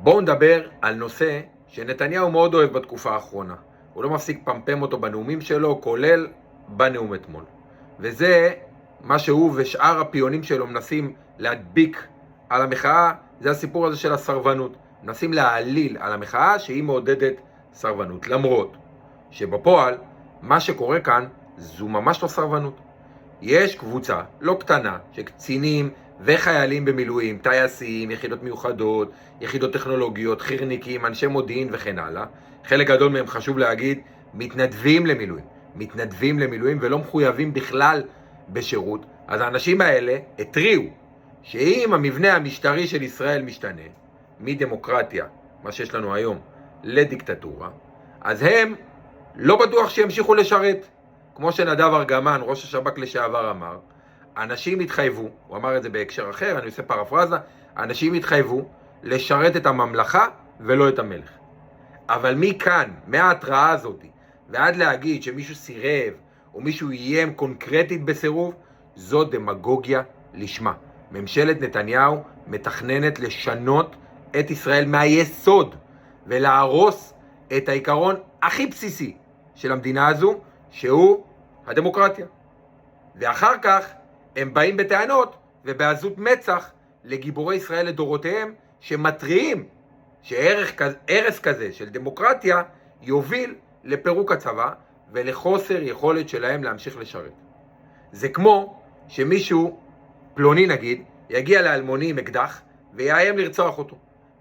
בואו נדבר על נושא שנתניהו מאוד אוהב בתקופה האחרונה. הוא לא מפסיק פמפם אותו בנאומים שלו, כולל בנאום אתמול. וזה מה שהוא ושאר הפיונים שלו מנסים להדביק על המחאה, זה הסיפור הזה של הסרבנות. מנסים להעליל על המחאה שהיא מעודדת סרבנות. למרות שבפועל מה שקורה כאן זו ממש לא סרבנות. יש קבוצה לא קטנה של קצינים וחיילים במילואים, טייסים, יחידות מיוחדות, יחידות טכנולוגיות, חירניקים, אנשי מודיעין וכן הלאה. חלק גדול מהם, חשוב להגיד, מתנדבים למילואים ולא מחויבים בכלל בשירות. אז האנשים האלה התריעו שאם המבנה המשטרי של ישראל משתנה מדמוקרטיה, מה שיש לנו היום, לדיקטטורה, אז הם לא בטוח שימשיכו לשרת. כמו שנדב ארגמן, ראש השב"כ לשעבר, אמר, אנשים התחייבו, הוא אמר את זה בהקשר אחר, אני עושה פרפרזה, אנשים התחייבו לשרת את הממלכה ולא את המלך. אבל מכאן, מההתראה הזאת, ועד להגיד שמישהו סירב, או מישהו איים קונקרטית בסירוב, זו דמגוגיה לשמה. ממשלת נתניהו מתכננת לשנות את ישראל מהיסוד, ולהרוס את העיקרון הכי בסיסי של המדינה הזו, שהוא הדמוקרטיה. ואחר כך הם באים בטענות ובעזות מצח לגיבורי ישראל לדורותיהם, שמתריעים שערס כזה של דמוקרטיה יוביל לפירוק הצבא ולחוסר יכולת שלהם להמשיך לשרת. זה כמו שמישהו, פלוני נגיד, יגיע לאלמוני עם אקדח ויאיים לרצוח אותו.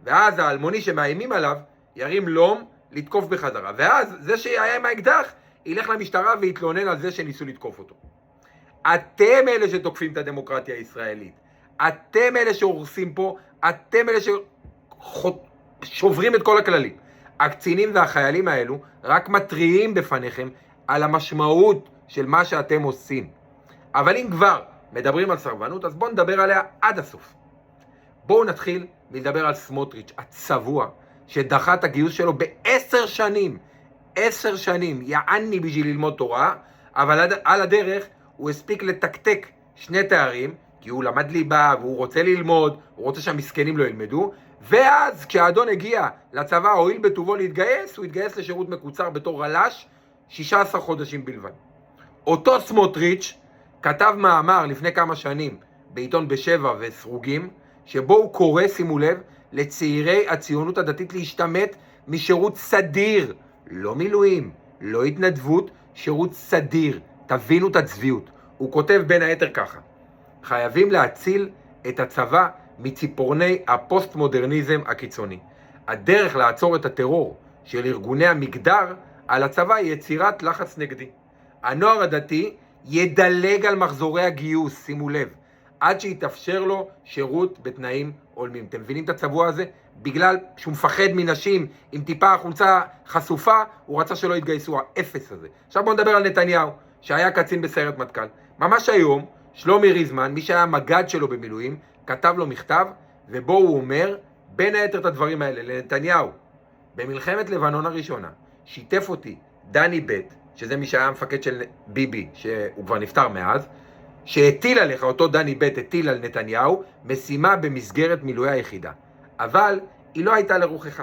ואז האלמוני שמאיימים עליו ירים לום לתקוף בחזרה. ואז זה שיאיים האקדח ילך למשטרה ויתלונן על זה שניסו לתקוף אותו. אתם אלה שתוקפים את הדמוקרטיה הישראלית. אתם אלה שהורסים פה, אתם אלה ששוברים את כל הכללים. הקצינים והחיילים האלו רק מטריעים בפניכם על המשמעות של מה שאתם עושים. אבל אם כבר מדברים על סרבנות, אז בואו נדבר עליה עד הסוף. בואו נתחיל לדבר על סמוטריץ' הצבוע, שדחה את הגיוס שלו ב10 שנים. 10 שנים, יעני בשביל ללמוד תורה, אבל על הדרך הוא הספיק לתקתק 2 תארים, כי הוא למד ליבה והוא רוצה ללמוד, הוא רוצה שהמסכנים לא ילמדו, ואז כשהאדון הגיע לצבא, הועיל בטובו להתגייס, הוא התגייס לשירות מקוצר בתור רל"ש, 16 חודשים בלבד. אותו סמוטריץ' כתב מאמר לפני כמה שנים בעיתון בשבע וסרוגים, שבו הוא קורא, שימו לב, לצעירי הציונות הדתית להשתמט משירות סדיר, לא מילואים, לא התנדבות, שירות סדיר. תבינו את הצביעות. הוא כותב בין היתר ככה: חייבים להציל את הצבא מציפורני הפוסט-מודרניזם הקיצוני. הדרך לעצור את הטרור של ארגוני המגדר על הצבא היא יצירת לחץ נגדי. הנוער הדתי ידלג על מחזורי הגיוס, שימו לב, עד שיתאפשר לו שירות בתנאים הולמים. אתם מבינים את הצבוע הזה? בגלל שהוא מפחד מנשים עם טיפה חולצה חשופה, הוא רצה שלא יתגייסו, האפס הזה. עכשיו בואו נדבר על נתניהו, שהיה קצין בסיירת מטכ"ל. ממש היום, שלומי ריזמן, מי שהיה מג"ד שלו במילואים, כתב לו מכתב, ובו הוא אומר, בין היתר את הדברים האלה, לנתניהו, במלחמת לבנון הראשונה, שיתף אותי דני בית, שזה מי שהיה המפקד של ביבי, שהוא כבר נפטר מאז, שהטיל עליך, אותו דני בית הטיל על נתניהו, משימה במסגרת מילואי היחידה. אבל היא לא הייתה לרוחך.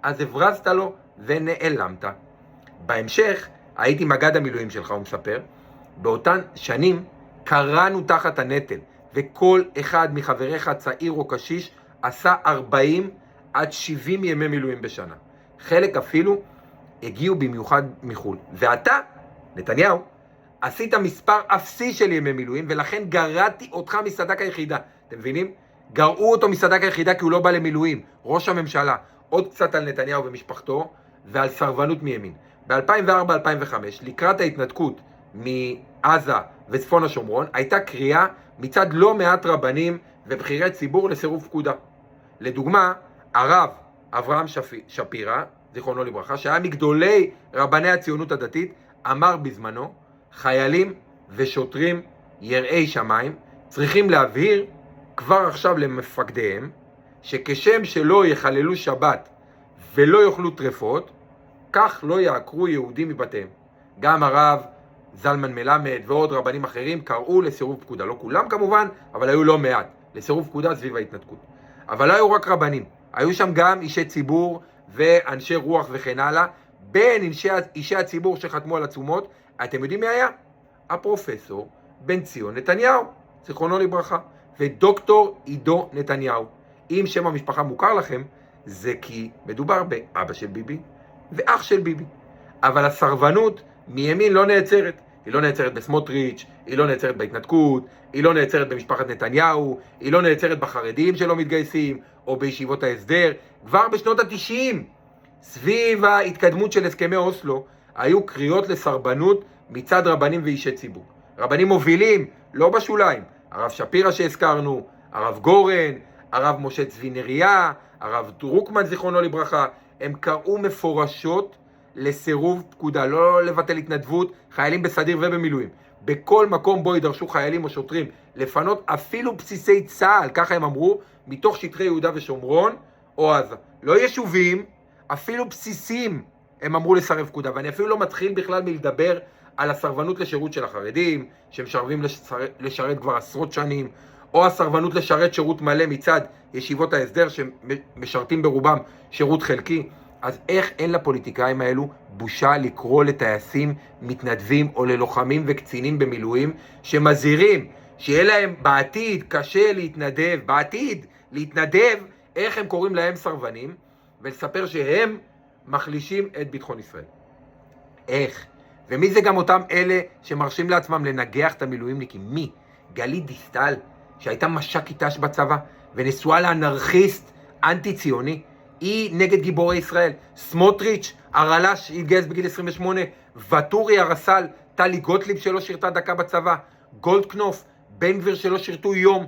אז הברזת לו ונעלמת. בהמשך, הייתי מג"ד המילואים שלך, הוא מספר, באותן שנים קראנו תחת הנטל, וכל אחד מחבריך צעיר או קשיש עשה 40 עד 70 ימי מילואים בשנה. חלק אפילו הגיעו במיוחד מחול. ואתה, נתניהו, עשית מספר אפסי של ימי מילואים, ולכן גרעתי אותך מסד"כ היחידה. אתם מבינים? גרעו אותו מסד"כ היחידה כי הוא לא בא למילואים. ראש הממשלה. עוד קצת על נתניהו ומשפחתו, ועל סרבנות מימין. ב-2004-2005, לקראת ההתנתקות מעזה וצפון השומרון, הייתה קריאה מצד לא מעט רבנים ובחירי ציבור לסירוב פקודה. לדוגמה, הרב אברהם שפירא, זיכרונו לברכה, שהיה מגדולי רבני הציונות הדתית, אמר בזמנו, חיילים ושוטרים יראי שמיים צריכים להבהיר כבר עכשיו למפקדיהם, שכשם שלא יחללו שבת ולא יאכלו טרפות, כך לא יעקרו יהודים מבתיהם. גם הרב זלמן מלמד ועוד רבנים אחרים קראו לסירוב פקודה. לא כולם כמובן, אבל היו לא מעט. לסירוב פקודה סביב ההתנתקות. אבל לא היו רק רבנים. היו שם גם אישי ציבור ואנשי רוח וכן הלאה. בין אישי הציבור שחתמו על עצומות, אתם יודעים מי היה? הפרופסור בן ציון נתניהו, זיכרונו לברכה, ודוקטור עידו נתניהו. אם שם המשפחה מוכר לכם, זה כי מדובר באבא של ביבי ואח של ביבי. אבל הסרבנות מימין לא נעצרת. היא לא נעצרת בסמוטריץ', היא לא נעצרת בהתנתקות, היא לא נעצרת במשפחת נתניהו, היא לא נעצרת בחרדים שלא מתגייסים, או בישיבות ההסדר. כבר בשנות ה-90, סביב ההתקדמות של הסכמי אוסלו, היו קריאות לסרבנות מצד רבנים ואישי ציבור. רבנים מובילים, לא בשוליים. הרב שפירא שהזכרנו, הרב גורן, הרב משה צבי נריה, הרב דרוקמן זיכרונו לברכה, הם קראו מפורשות לסירוב פקודה, לא לבטל התנדבות, חיילים בסדיר ובמילואים. בכל מקום בו יידרשו חיילים או שוטרים לפנות אפילו בסיסי צה"ל, ככה הם אמרו, מתוך שטחי יהודה ושומרון או עזה. לא יישובים, אפילו בסיסים הם אמרו לסרב פקודה, ואני אפילו לא מתחיל בכלל מלדבר על הסרבנות לשירות של החרדים, שמשרבים לשרת כבר עשרות שנים, או הסרבנות לשרת שירות מלא מצד ישיבות ההסדר שמשרתים ברובם שירות חלקי. אז איך אין לפוליטיקאים האלו בושה לקרוא לטייסים מתנדבים או ללוחמים וקצינים במילואים שמזהירים שיהיה להם בעתיד קשה להתנדב, איך הם קוראים להם סרבנים, ולספר שהם מחלישים את ביטחון ישראל. איך? ומי זה גם אותם אלה שמרשים לעצמם לנגח את המילואימניקים? מי? גלית דיסטל, שהייתה מש"קית ת"ש בצבא ונשואה לאנרכיסט אנטי-ציוני, היא נגד גיבורי ישראל. סמוטריץ' הרל"ש שהתגייס בגיל 28, וטורי הרס"ל, טלי גוטליב שלא שירתה דקה בצבא, גולדקנופ, בן גביר שלא שירתו יום.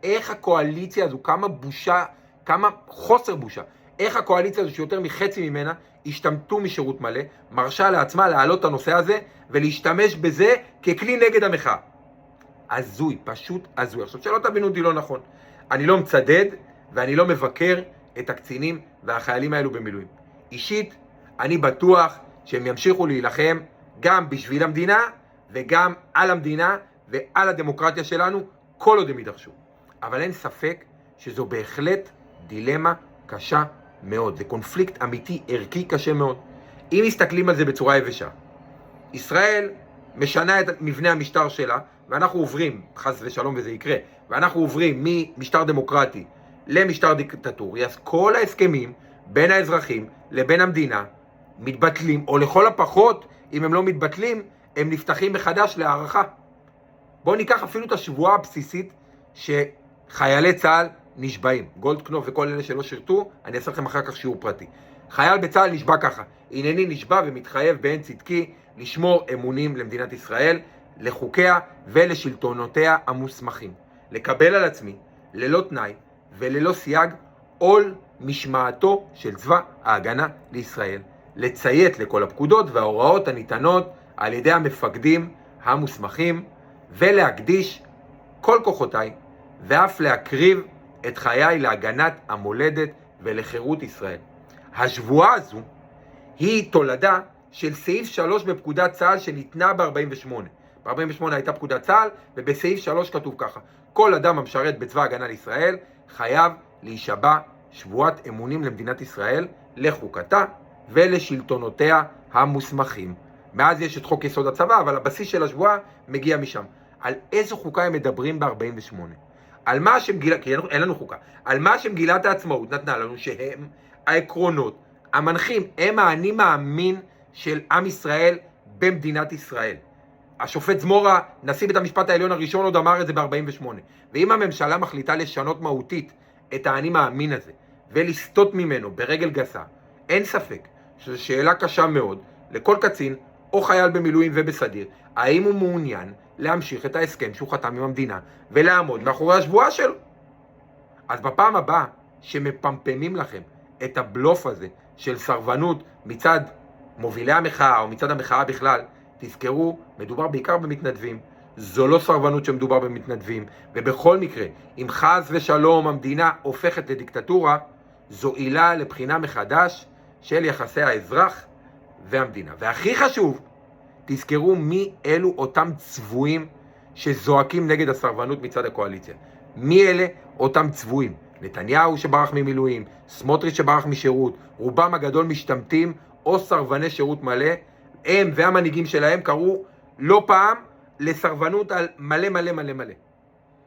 איך הקואליציה הזו, כמה בושה, כמה חוסר בושה, איך הקואליציה הזו שיותר מחצי ממנה השתמטו משירות מלא, מרשה לעצמה להעלות את הנושא הזה ולהשתמש בזה ככלי נגד המחאה. הזוי, פשוט הזוי. עכשיו שלא תבינו אותי לא נכון, אני לא מצדד ואני לא מבקר את הקצינים והחיילים האלו במילואים. אישית, אני בטוח שהם ימשיכו להילחם גם בשביל המדינה וגם על המדינה ועל הדמוקרטיה שלנו כל עוד הם יידרשו. אבל אין ספק שזו בהחלט דילמה קשה מאוד. זה קונפליקט אמיתי, ערכי קשה מאוד. אם מסתכלים על זה בצורה יבשה, ישראל משנה את מבנה המשטר שלה, ואנחנו עוברים, חס ושלום וזה יקרה, ואנחנו עוברים ממשטר דמוקרטי למשטר דיקטטורי, אז כל ההסכמים בין האזרחים לבין המדינה מתבטלים, או לכל הפחות, אם הם לא מתבטלים, הם נפתחים מחדש להערכה. בואו ניקח אפילו את השבועה הבסיסית שחיילי צה"ל נשבעים. גולדקנופ וכל אלה שלא שירתו, אני אעשה לכם אחר כך שיעור פרטי. חייל בצה"ל נשבע ככה: הנני נשבע ומתחייב בעין צדקי לשמור אמונים למדינת ישראל, לחוקיה ולשלטונותיה המוסמכים, לקבל על עצמי ללא תנאי וללא סייג עול משמעתו של צבא ההגנה לישראל, לציית לכל הפקודות וההוראות הניתנות על ידי המפקדים המוסמכים, ולהקדיש כל כוחותיי ואף להקריב את חיי להגנת המולדת ולחירות ישראל. השבועה הזו היא תולדה של סעיף 3 בפקודת צה"ל שניתנה ב-48. ב-48 הייתה פקודת צה"ל, ובסעיף 3 כתוב ככה: כל אדם המשרת בצבא הגנה לישראל חייב להישבע שבועת אמונים למדינת ישראל, לחוקתה ולשלטונותיה המוסמכים. מאז יש את חוק יסוד הצבא, אבל הבסיס של השבועה מגיע משם. על איזו חוקה הם מדברים ב-48? על מה שמגילת, כי אין לנו חוקה, על מה שמגילת העצמאות נתנה לנו, שהם העקרונות המנחים, הם האני מאמין של עם ישראל במדינת ישראל. השופט זמורה, נשיא בית המשפט העליון הראשון, עוד אמר את זה ב-48. ואם הממשלה מחליטה לשנות מהותית את האני מאמין הזה ולסטות ממנו ברגל גסה, אין ספק שזו שאלה קשה מאוד לכל קצין או חייל במילואים ובסדיר, האם הוא מעוניין להמשיך את ההסכם שהוא חתם עם המדינה ולעמוד מאחורי השבועה שלו. אז בפעם הבאה שמפמפמים לכם את הבלוף הזה של סרבנות מצד מובילי המחאה או מצד המחאה בכלל, תזכרו, מדובר בעיקר במתנדבים. זו לא סרבנות שמדובר במתנדבים, ובכל מקרה, אם חס ושלום המדינה הופכת לדיקטטורה, זו עילה לבחינה מחדש של יחסי האזרח והמדינה. והכי חשוב, תזכרו מי אלו אותם צבועים שזועקים נגד הסרבנות מצד הקואליציה. מי אלה אותם צבועים? נתניהו שברח ממילואים, סמוטריץ' שברח משירות, רובם הגדול משתמטים או סרבני שירות מלא, הם והמנהיגים שלהם קראו לא פעם לסרבנות על מלא מלא מלא מלא.